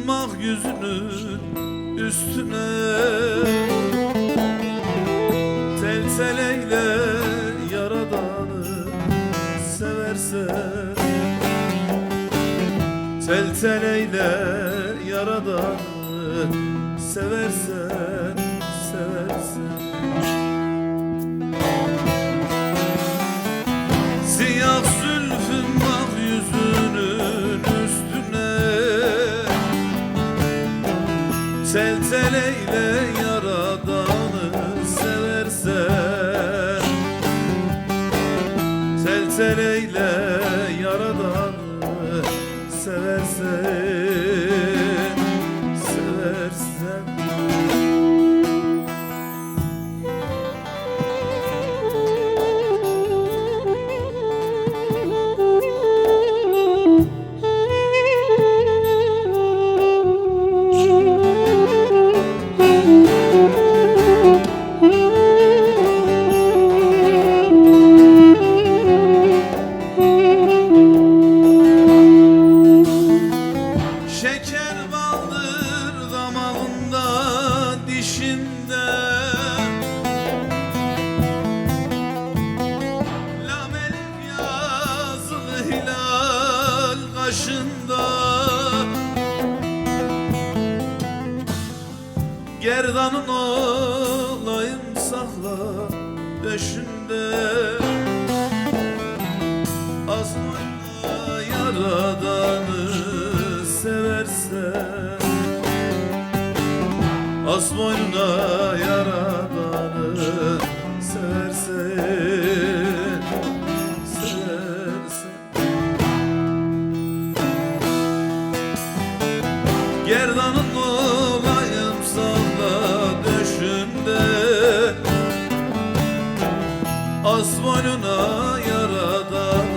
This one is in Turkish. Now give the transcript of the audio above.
mah yüzünün üstüne tel tel eyle yaradanı seversen, tel tel eyle yaradanı seversen, seversen. Siyah zülfün mah yüzünün üstüne tel tel eyle yaradanı seversen, tel tel eyle yaradanı seversen, seversen. Şeker baldır damağında, dişinde, lam elif yazılı hilal kaşında, gerdanın olayım sakla döşünde, az boyuna yaradanı seversen, az boynuna yaradanı seversen, seversen. Gerdanın olayım salla döşünde, az boynuna yaradanı